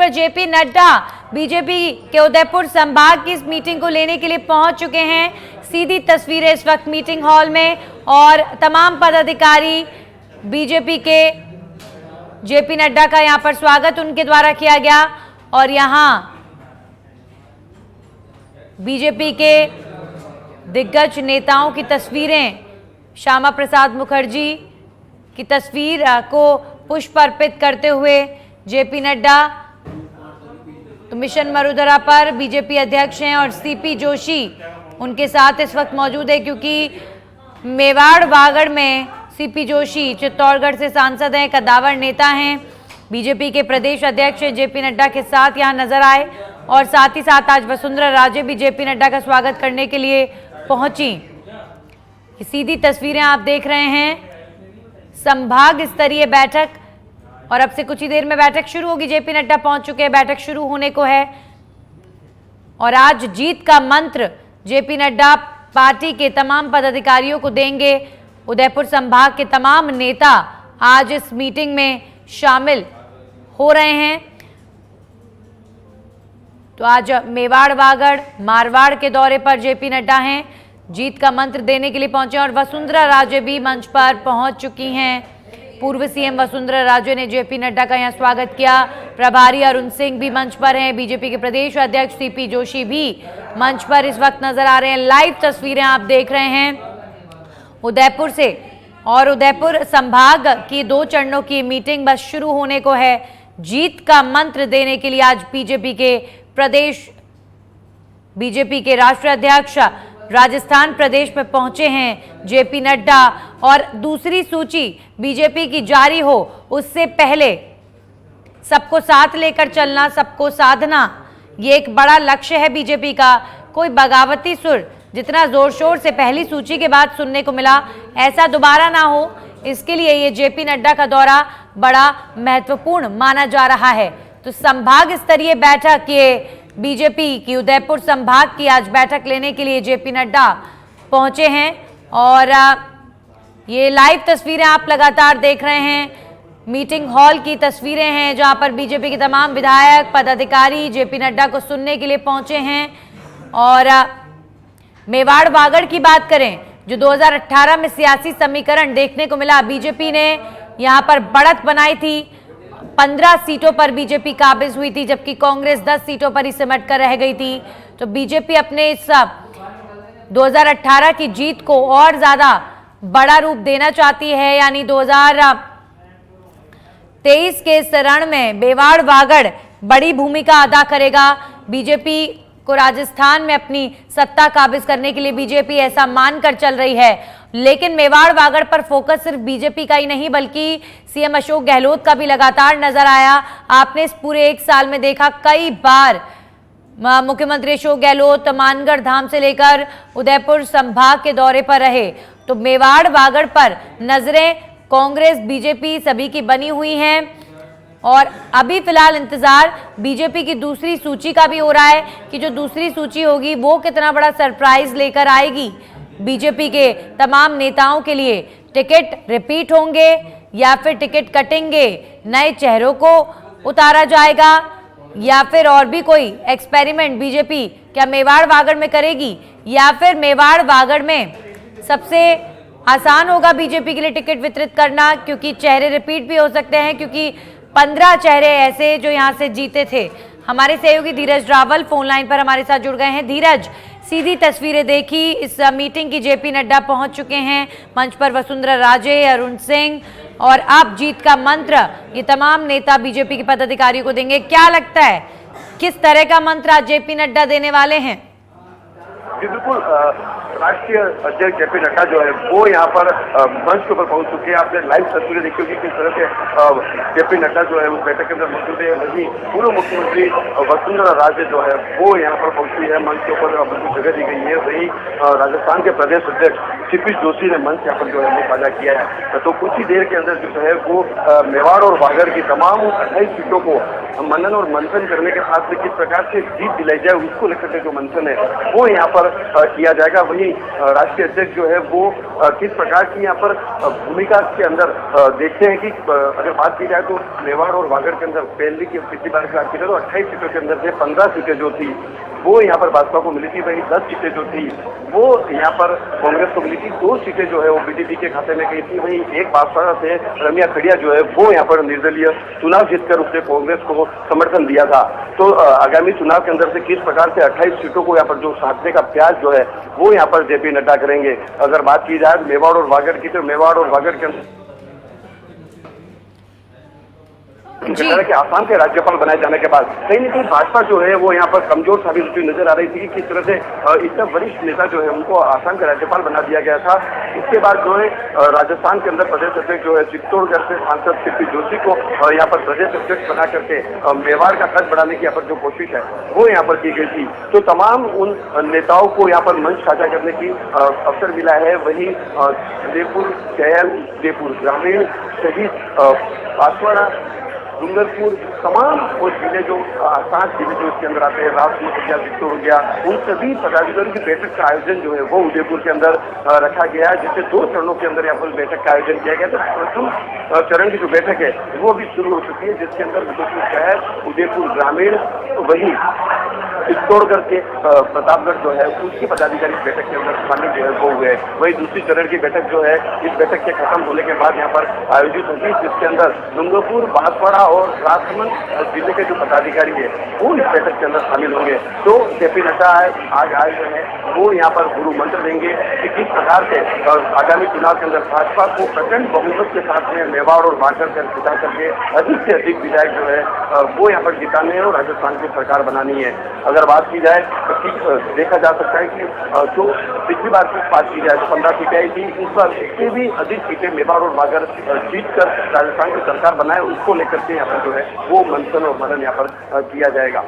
पर JP Nadda BJP के उदयपुर संभाग की इस मीटिंग को लेने के लिए पहुंच चुके हैं। सीधी तस्वीरें इस वक्त मीटिंग हॉल में और तमाम पदाधिकारी बीजेपी के जेपी नड्डा का यहां पर स्वागत उनके द्वारा किया गया और यहां बीजेपी के दिग्गज नेताओं की तस्वीरें, श्यामा प्रसाद मुखर्जी की तस्वीर को पुष्प अर्पित करते हुए जेपी नड्डा तो मिशन मरुधरा पर बीजेपी अध्यक्ष हैं और सीपी जोशी उनके साथ इस वक्त मौजूद है, क्योंकि मेवाड़ वागड़ में सीपी जोशी चित्तौड़गढ़ से सांसद हैं, कद्दावर नेता हैं, बीजेपी के प्रदेश अध्यक्ष जेपी नड्डा के साथ यहां नजर आए और साथ ही साथ आज वसुंधरा राजे भी जेपी नड्डा का स्वागत करने के लिए पहुंची। सीधी तस्वीरें आप देख रहे हैं, संभाग स्तरीय बैठक और अब से कुछ ही देर में बैठक शुरू होगी। जेपी नड्डा पहुंच चुके हैं, बैठक शुरू होने को है और आज जीत का मंत्र जेपी नड्डा पार्टी के तमाम पदाधिकारियों को देंगे। उदयपुर संभाग के तमाम नेता आज इस मीटिंग में शामिल हो रहे हैं। तो आज मेवाड़ वागड़ मारवाड़ के दौरे पर जेपी नड्डा हैं, जीत का मंत्र देने के लिए पहुंचे और वसुंधरा राजे भी मंच पर पहुंच चुकी हैं। पूर्व सीएम वसुंधरा राजे ने जेपी नड्डा का यहां स्वागत किया। प्रभारी अरुण सिंह भी मंच पर हैं। बीजेपी के प्रदेश अध्यक्ष सीपी जोशी भी मंच पर इस वक्त नजर आ रहे हैं। लाइव तस्वीरें आप देख रहे हैं उदयपुर से और उदयपुर संभाग की 2 चरणों की मीटिंग बस शुरू होने को है। जीत का मंत्र देने के लिए आज बीजेपी के राष्ट्रीय अध्यक्ष राजस्थान प्रदेश में पहुंचे हैं जेपी नड्डा और दूसरी सूची बीजेपी की जारी हो उससे पहले सबको साथ लेकर चलना, सबको साधना, ये एक बड़ा लक्ष्य है बीजेपी का। कोई बगावती सुर जितना जोर शोर से पहली सूची के बाद सुनने को मिला, ऐसा दोबारा ना हो, इसके लिए ये जेपी नड्डा का दौरा बड़ा महत्वपूर्ण माना जा रहा है। तो संभाग स्तरीय बैठक, ये बीजेपी की उदयपुर संभाग की आज बैठक लेने के लिए जेपी नड्डा पहुंचे हैं और ये लाइव तस्वीरें आप लगातार देख रहे हैं। मीटिंग हॉल की तस्वीरें हैं जहां पर बीजेपी के तमाम विधायक पदाधिकारी जेपी नड्डा को सुनने के लिए पहुंचे हैं। और मेवाड़ वागड़ की बात करें, जो 2018 में सियासी समीकरण देखने को मिला, बीजेपी ने यहां पर बढ़त बनाई थी, 15 सीटों पर बीजेपी काबिज हुई थी, जबकि कांग्रेस 10 सीटों पर ही सिमट कर रह गई थी। तो बीजेपी अपने इस 2018 की जीत को और ज्यादा बड़ा रूप देना चाहती है, यानी 2023 के इस रण में मेवाड़ वागड़ बड़ी भूमिका अदा करेगा। बीजेपी को राजस्थान में अपनी सत्ता काबिज करने के लिए बीजेपी ऐसा मानकर चल रही है, लेकिन मेवाड़ वागड़ पर फोकस सिर्फ बीजेपी का ही नहीं बल्कि सीएम अशोक गहलोत का भी लगातार नजर आया। आपने इस पूरे 1 साल में देखा, कई बार मुख्यमंत्री अशोक गहलोत मानगढ़ धाम से लेकर उदयपुर संभाग के दौरे पर रहे। तो मेवाड़ वागड़ पर नजरें कांग्रेस बीजेपी सभी की बनी हुई हैं और अभी फिलहाल इंतजार बीजेपी की दूसरी सूची का भी हो रहा है कि जो दूसरी सूची होगी वो कितना बड़ा सरप्राइज लेकर आएगी बीजेपी के तमाम नेताओं के लिए। टिकट रिपीट होंगे या फिर टिकट कटेंगे, नए चेहरों को उतारा जाएगा या फिर और भी कोई एक्सपेरिमेंट बीजेपी क्या मेवाड़ वागड़ में करेगी, या फिर मेवाड़ वागड़ में सबसे आसान होगा बीजेपी के लिए टिकट वितरित करना, क्योंकि चेहरे रिपीट भी हो सकते हैं, क्योंकि 15 चेहरे ऐसे जो यहां से जीते थे। हमारे सहयोगी धीरज रावल फोन लाइन पर हमारे साथ जुड़ गए हैं। धीरज, सीधी तस्वीरें देखी इस मीटिंग की, जेपी नड्डा पहुंच चुके हैं, मंच पर वसुंधरा राजे, अरुण सिंह और अब जीत का मंत्र ये तमाम नेता बीजेपी के पदाधिकारियों को देंगे। क्या लगता है किस तरह का मंत्र आज जेपी नड्डा देने वाले हैं? बिल्कुल, राष्ट्रीय अध्यक्ष जेपी नड्डा जो है वो यहाँ पर मंच के ऊपर पहुंच चुके हैं। आपने लाइव तस्वीरें देखी होगी किस तरह से जेपी नड्डा जो है उस बैठक के अंदर मौजूद है। वहीं पूर्व मुख्यमंत्री वसुंधरा राजे जो है वो यहाँ पर पहुंची है, मंच के ऊपर उनको जगह दी गई है। वहीं राजस्थान के प्रदेश अध्यक्ष सीपी जोशी ने मंच यहाँ पर जो है वो साझा किया है। तो कुछ ही देर के अंदर जो है वो मेवाड़ और वागड़ की तमाम 28 सीटों को मनन और मंथन करने के साथ में किस प्रकार से जीत दिलाई जाए उसको लेकर के जो मंथन है वो यहाँ पर किया जाएगा। वहीं राष्ट्रीय अध्यक्ष जो है वो किस प्रकार की यहाँ पर भूमिका के अंदर देखते हैं कि अगर बात की जाए तो मेवाड़ और वागड़ के अंदर पहली की पिछली बार की बात की जाए तो 28 सीटों के अंदर से 15 सीटें जो थी वो यहाँ पर भाजपा को मिली थी, वहीं 10 सीटें जो थी वो यहाँ पर कांग्रेस को मिली थी। 2 सीटें जो है वो बीजेपी के खाते में गई थी। वहीं एक भाजपा से रम्या खड़िया जो है वो यहाँ पर निर्दलीय चुनाव जीतकर उसने कांग्रेस को समर्थन दिया था। तो आगामी चुनाव के अंदर से किस प्रकार से 28 सीटों को यहाँ पर जो साधने का प्रयास जो है वो यहाँ पर जेपी नड्डा करेंगे। अगर बात की जाए मेवाड़ और वागड़ की, तो मेवाड़ और वागड़ के अंदर कि आसाम के राज्यपाल बनाए जाने के बाद कहीं न कहीं भाजपा जो है वो यहाँ पर कमजोर साबित होती नजर आ रही थी कि किस तरह से इतना वरिष्ठ नेता जो है उनको आसाम के राज्यपाल बना दिया गया था। इसके बाद जो है राजस्थान के अंदर प्रदेश अध्यक्ष जो है चित्तौड़गढ़ से सांसद सीपी जोशी को यहाँ पर प्रदेश अध्यक्ष बना करके मेवाड़ का कद बढ़ाने की यहाँ पर जो कोशिश है वो यहाँ पर की गई थी। तो तमाम उन नेताओं को यहाँ पर मंच साझा करने की अवसर मिला है। वहीं उदयपुर, चैल, उदयपुर ग्रामीण सहित बांसवाड़ा, डूंगरपुर, तमाम वो जिले जो 7 जिले जो इसके अंदर आते हैं, राजपूत हो गया, चित्तौड़ हो गया, उन सभी पदाधिकारियों की बैठक का आयोजन जो है वो उदयपुर के अंदर रखा गया है, जिससे 2 चरणों के अंदर यहाँ पर बैठक का आयोजन किया गया। तो प्रथम चरण की जो बैठक है वो भी शुरू हो चुकी है, जिसके अंदर उदयपुर शहर, उदयपुर ग्रामीण, वहीं चित्तौड़गढ़ के प्रतापगढ़ जो है उसकी पदाधिकारी बैठक के अंदर शामिल जो है वो हुए। वही दूसरी चरण की बैठक जो है इस बैठक के खत्म होने के बाद यहाँ पर आयोजित होगी, जिसके अंदर डूंगरपुर, बांसवाड़ा और राजसमंद जिले के जो पदाधिकारी है वो इस बैठक के अंदर शामिल होंगे। तो जेपी नड्डा आज आए जो है वो यहाँ पर गुरु मंत्र देंगे कि किस प्रकार से आगामी चुनाव के अंदर भाजपा को प्रचंड बहुमत के साथ में मेवाड़ और वागड़ कर जिता करके अधिक से अधिक विधायक जो है वो यहाँ पर जिताने और राजस्थान की सरकार बनानी है। अगर बात की जाए तो देखा जा सकता है कि जो पिछली बार की बात की जाए तो 15 सीटें आई थी, इस बार इससे भी अधिक सीटें मेवाड़ और वागड़ जीत कर राजस्थान की सरकार बनाए, उसको लेकर के यहाँ पर जो है वो मंथन और मनन यहाँ पर किया जाएगा।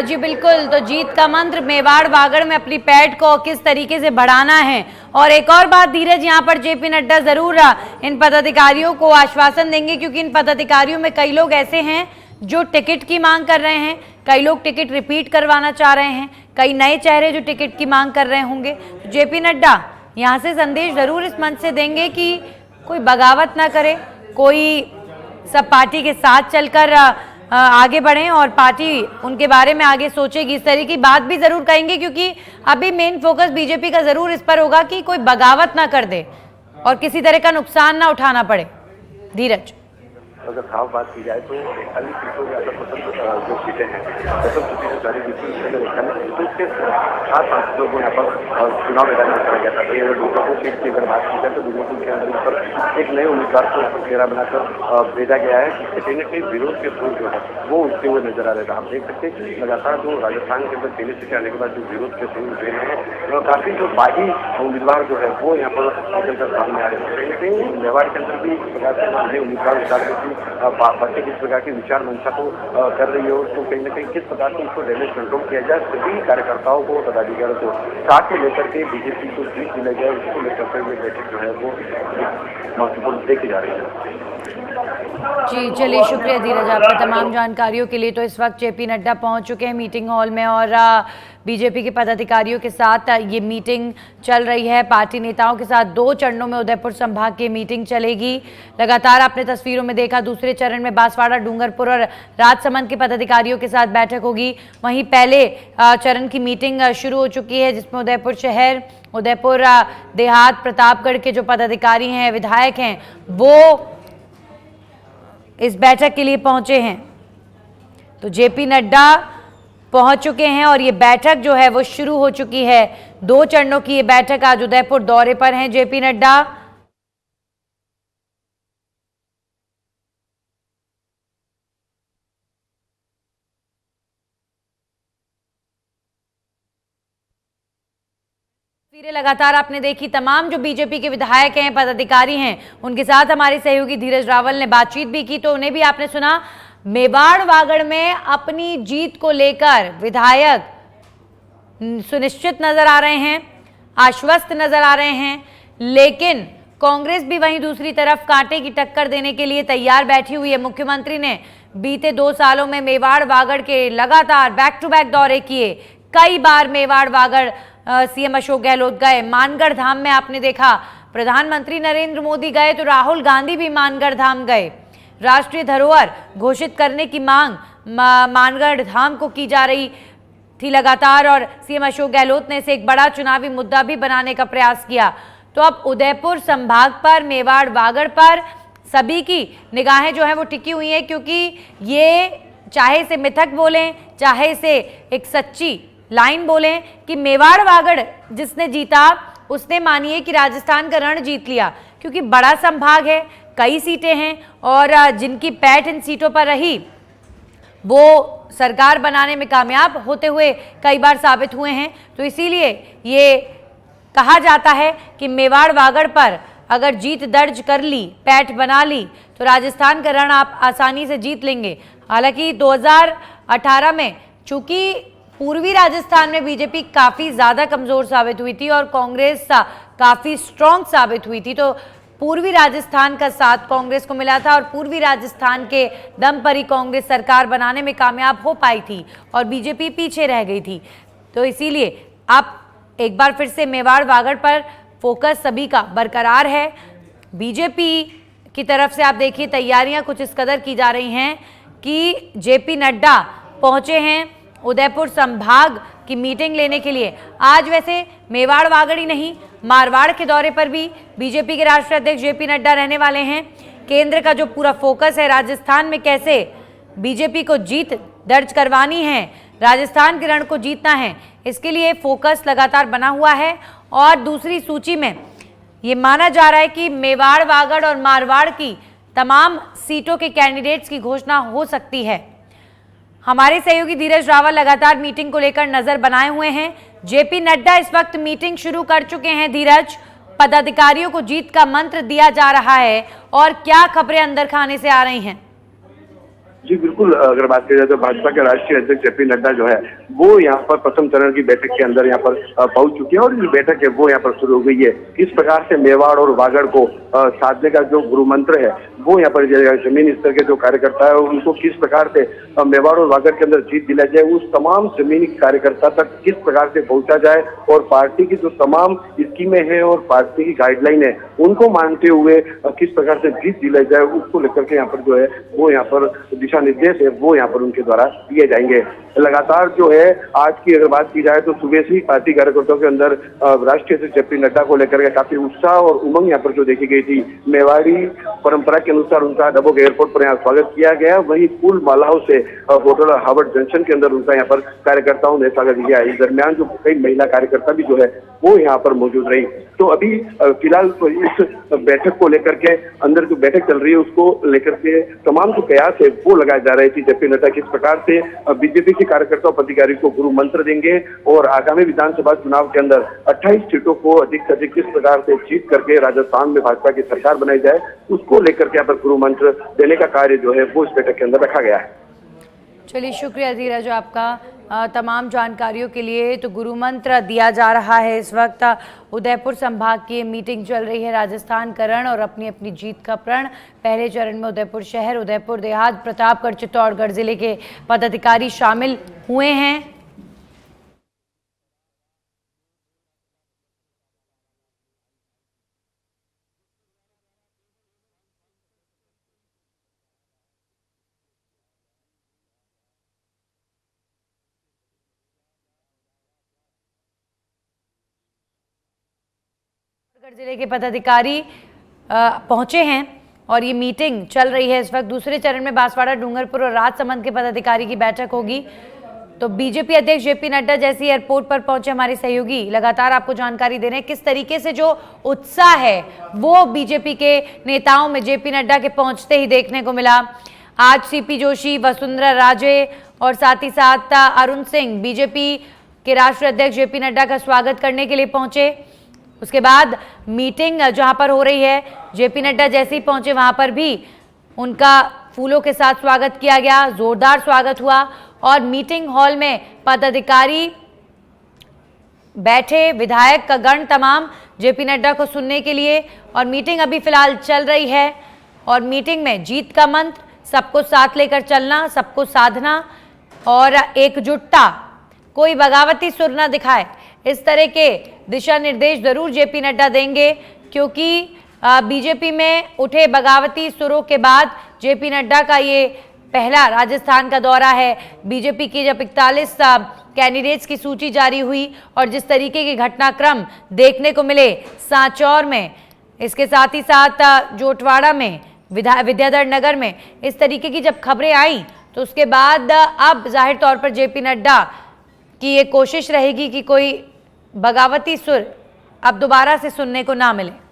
जी बिल्कुल, तो जीत का मंत्र मेवाड़ वागड़ में अपनी पैठ को किस तरीके से बढ़ाना है। और एक और बात धीरज, यहाँ पर जेपी नड्डा जरूर इन पदाधिकारियों को आश्वासन देंगे, क्योंकि इन पदाधिकारियों में कई लोग ऐसे हैं जो टिकट की मांग कर रहे हैं, कई लोग टिकट रिपीट करवाना चाह रहे हैं, कई नए चेहरे जो टिकट की मांग कर रहे होंगे। तो जेपी नड्डा यहाँ से संदेश जरूर इस मंच से देंगे कि कोई बगावत ना करे, कोई सब पार्टी के साथ चलकर आगे बढ़ें और पार्टी उनके बारे में आगे सोचेगी। इस तरह की बात भी जरूर कहेंगे, क्योंकि अभी मेन फोकस बीजेपी का जरूर इस पर होगा कि कोई बगावत ना कर दे और किसी तरह का नुकसान ना उठाना पड़े। धीरज, अगर साफ बात की जाए तो 41 सीटों में अगर स्वतंत्र जो सीटें हैं, स्वतंत्र सीटें सारी बिल्कुल 41 सीटों के 7 सांसदों को यहाँ पर चुनाव मैदान में करा गया था। डूंगरपुर सीट की अगर बात की जाए तो डूंगरपुर के अंदर पर एक नए उम्मीदवार को चेहरा बनाकर भेजा गया है, जिससे कहीं न कहीं विरोध के सुर जो है वो उठते हुए नजर आ रहे हैं। आप देख सकते हैं कि लगातार जो राजस्थान के अंदर 13 सीटें आने के बाद जो विरोध के सुर उठ रहे हैं, काफी जो बागी उम्मीदवार जो है वो यहाँ पर निकलकर सामने आ रहे हैं। कहीं न कहीं मेवाड़ के अंदर भी इस प्रकार से नए उम्मीदवार उतार करके पार्टी किस प्रकार की विचार मंशा को कर रही है, उसको कहीं न कहीं किस प्रकार से उसको डैमेज कंट्रोल किया जाए, सभी कार्यकर्ताओं को, पदाधिकारियों को साथ में लेकर के बीजेपी को जीत दिलाई जाए, उसको लेकर के बैठक जो है वो महत्वपूर्ण देखी जा रही है। जी चलिए, शुक्रिया धीरज आपकी तमाम जानकारियों के लिए। तो इस वक्त जेपी नड्डा पहुंच चुके हैं मीटिंग हॉल में और बीजेपी के पदाधिकारियों के साथ ये मीटिंग चल रही है। पार्टी नेताओं के साथ 2 चरणों में उदयपुर संभाग की मीटिंग चलेगी। लगातार आपने तस्वीरों में देखा, दूसरे चरण में बांसवाड़ा, डूंगरपुर और राजसमंद के पदाधिकारियों के साथ बैठक होगी। वहीं पहले चरण की मीटिंग शुरू हो चुकी है, जिसमें उदयपुर शहर, उदयपुर देहात, प्रतापगढ़ के जो पदाधिकारी हैं, विधायक हैं, वो इस बैठक के लिए पहुंचे हैं। तो जेपी नड्डा पहुंच चुके हैं और ये बैठक जो है वो शुरू हो चुकी है। 2 चरणों की ये बैठक, आज उदयपुर दौरे पर हैं जेपी नड्डा। तस्वीरें लगातार आपने देखी, तमाम जो बीजेपी के विधायक हैं, पदाधिकारी हैं, उनके साथ हमारे सहयोगी धीरज रावल ने बातचीत भी की, तो उन्हें भी आपने सुना। मेवाड़ वागड़ में अपनी जीत को लेकर विधायक सुनिश्चित नजर आ रहे हैं, आश्वस्त नजर आ रहे हैं, लेकिन कांग्रेस भी वहीं दूसरी तरफ कांटे की टक्कर देने के लिए तैयार बैठी हुई है। मुख्यमंत्री ने बीते 2 सालों में मेवाड़ वागड़ के लगातार बैक टू बैक दौरे किए। कई बार मेवाड़ वागड़ सीएम अशोक गहलोत गए। मानगढ़ धाम में आपने देखा प्रधानमंत्री नरेंद्र मोदी गए तो राहुल गांधी भी मानगढ़ धाम गए। राष्ट्रीय धरोहर घोषित करने की मांग मानगढ़ धाम को की जा रही थी लगातार, और सीएम अशोक गहलोत ने इसे एक बड़ा चुनावी मुद्दा भी बनाने का प्रयास किया। तो अब उदयपुर संभाग पर, मेवाड़ वागड़ पर सभी की निगाहें जो है वो टिकी हुई हैं, क्योंकि ये चाहे इसे मिथक बोलें, चाहे इसे एक सच्ची लाइन बोलें कि मेवाड़ वागड़ जिसने जीता उसने मानिए कि राजस्थान का रण जीत लिया, क्योंकि बड़ा संभाग है, कई सीटें हैं और जिनकी पैठ इन सीटों पर रही वो सरकार बनाने में कामयाब होते हुए कई बार साबित हुए हैं। तो इसीलिए ये कहा जाता है कि मेवाड़ वागड़ पर अगर जीत दर्ज कर ली, पैठ बना ली, तो राजस्थान का रण आप आसानी से जीत लेंगे। हालांकि 2018 में चूंकि पूर्वी राजस्थान में बीजेपी काफ़ी ज़्यादा कमज़ोर साबित हुई थी और कांग्रेस काफ़ी स्ट्रॉन्ग साबित हुई थी, तो पूर्वी राजस्थान का साथ कांग्रेस को मिला था और पूर्वी राजस्थान के दम पर ही कांग्रेस सरकार बनाने में कामयाब हो पाई थी और बीजेपी पीछे रह गई थी। तो इसीलिए आप एक बार फिर से मेवाड़ वागड़ पर फोकस सभी का बरकरार है। बीजेपी की तरफ से आप देखिए तैयारियां कुछ इस कदर की जा रही हैं कि जेपी नड्डा पहुंचे हैं उदयपुर संभाग की मीटिंग लेने के लिए। आज वैसे मेवाड़ वागड़ ही नहीं, मारवाड़ के दौरे पर भी बीजेपी के राष्ट्रीय अध्यक्ष जेपी नड्डा रहने वाले हैं। केंद्र का जो पूरा फोकस है राजस्थान में कैसे बीजेपी को जीत दर्ज करवानी है, राजस्थान के रण को जीतना है, इसके लिए फोकस लगातार बना हुआ है। और दूसरी सूची में ये माना जा रहा है कि मेवाड़ वागड़ और मारवाड़ की तमाम सीटों के कैंडिडेट्स की घोषणा हो सकती है। हमारे सहयोगी धीरज रावल लगातार मीटिंग को लेकर नजर बनाए हुए हैं। जेपी नड्डा इस वक्त मीटिंग शुरू कर चुके हैं। धीरज, पदाधिकारियों को जीत का मंत्र दिया जा रहा है और क्या खबरें अंदर खाने से आ रही हैं? जी बिल्कुल, अगर बात की जाए तो भाजपा के राष्ट्रीय अध्यक्ष जेपी नड्डा जो है वो यहाँ पर प्रथम चरण की बैठक के अंदर यहाँ पर पहुंच चुके हैं और जो बैठक है वो यहाँ पर शुरू हो गई है। किस प्रकार से मेवाड़ और वागड़ को साधने का जो गुरु मंत्र है वो यहाँ पर जमीनी स्तर के जो कार्यकर्ता है उनको किस प्रकार से मेवाड़ और वागड़ के अंदर जीत दिला जाए, उस तमाम जमीनी कार्यकर्ता तक किस प्रकार से पहुंचा जाए और पार्टी की जो तमाम स्कीमें हैं और पार्टी की गाइडलाइन है उनको मानते हुए किस प्रकार से जीत दिलाई जाए, उसको लेकर के यहाँ पर जो है वो यहाँ पर दिशा निर्देश है वो यहाँ पर उनके द्वारा दिए जाएंगे। लगातार जो है आज की अगर बात की जाए तो सुबह से ही पार्टी कार्यकर्ताओं के अंदर राष्ट्रीय अध्यक्ष जेपी नड्डा को लेकर के काफी उत्साह और उमंग यहाँ पर जो देखी गई थी। मेवाड़ी परंपरा के अनुसार उनका डबोक एयरपोर्ट पर यहाँ स्वागत किया गया, वहीं फूल मालाओं से होटल हार्वर्ड जंक्शन के अंदर उनका यहाँ पर कार्यकर्ताओं ने स्वागत किया। इस दरमियान जो कई महिला कार्यकर्ता भी जो है वो यहाँ पर मौजूद रही। तो अभी फिलहाल तो इस बैठक को लेकर के अंदर जो बैठक चल रही है उसको लेकर के तमाम जो प्रयास है वो लगाए जा रहे थे। जेपी नड्डा किस प्रकार से बीजेपी के कार्यकर्ताओं पदाधिकारी को गुरु मंत्र देंगे और आगामी विधानसभा चुनाव के अंदर 28 सीटों को अधिक से अधिक किस प्रकार से जीत करके राजस्थान में भाजपा की सरकार बनाई जाए, उसको लेकर के यहाँ पर गुरु मंत्र देने का कार्य जो है वो इस बैठक के अंदर रखा गया है। चलिए, शुक्रिया धीरज आपका तमाम जानकारियों के लिए। तो गुरु मंत्र दिया जा रहा है इस वक्त। उदयपुर संभाग की मीटिंग चल रही है, राजस्थान का रण और अपनी अपनी जीत का प्रण। पहले चरण में उदयपुर शहर, उदयपुर देहात, प्रतापगढ़, चित्तौड़गढ़ जिले के पदाधिकारी शामिल हुए हैं। जिले के पदाधिकारी पहुंचे हैं और ये मीटिंग चल रही है इस वक्त। दूसरे चरण में बांसवाड़ा, डूंगरपुर और राजसमंद के पदाधिकारी की बैठक होगी। तो बीजेपी अध्यक्ष जेपी नड्डा जैसे एयरपोर्ट पर पहुंचे, हमारे सहयोगी लगातार आपको जानकारी दे रहे हैं किस तरीके से जो उत्साह है वो बीजेपी के नेताओं में जेपी नड्डा के पहुंचते ही देखने को मिला। आज सीपी जोशी, वसुंधरा राजे और साथ ही साथ अरुण सिंह बीजेपी के राष्ट्रीय अध्यक्ष जेपी नड्डा का स्वागत करने के लिए पहुंचे। उसके बाद मीटिंग जहां पर हो रही है, जेपी नड्डा जैसे ही पहुंचे वहां पर भी उनका फूलों के साथ स्वागत किया गया, जोरदार स्वागत हुआ और मीटिंग हॉल में पदाधिकारी बैठे विधायक का गण तमाम जेपी नड्डा को सुनने के लिए, और मीटिंग अभी फिलहाल चल रही है। और मीटिंग में जीत का मंत्र, सबको साथ लेकर चलना, सबको साधना और एकजुटता, कोई बगावती सुर न दिखाए, इस तरह के दिशा निर्देश जरूर जेपी नड्डा देंगे। क्योंकि बीजेपी में उठे बगावती सुरों के बाद जेपी नड्डा का ये पहला राजस्थान का दौरा है। बीजेपी की जब 41 कैंडिडेट्स की सूची जारी हुई और जिस तरीके के घटनाक्रम देखने को मिले सांचौर में, इसके साथ ही साथ जोटवाड़ा में, विद्याधर नगर में, इस तरीके की जब खबरें आई तो उसके बाद अब जाहिर तौर पर जेपी नड्डा की ये कोशिश रहेगी कि कोई बगावती सुर अब दोबारा से सुनने को ना मिले।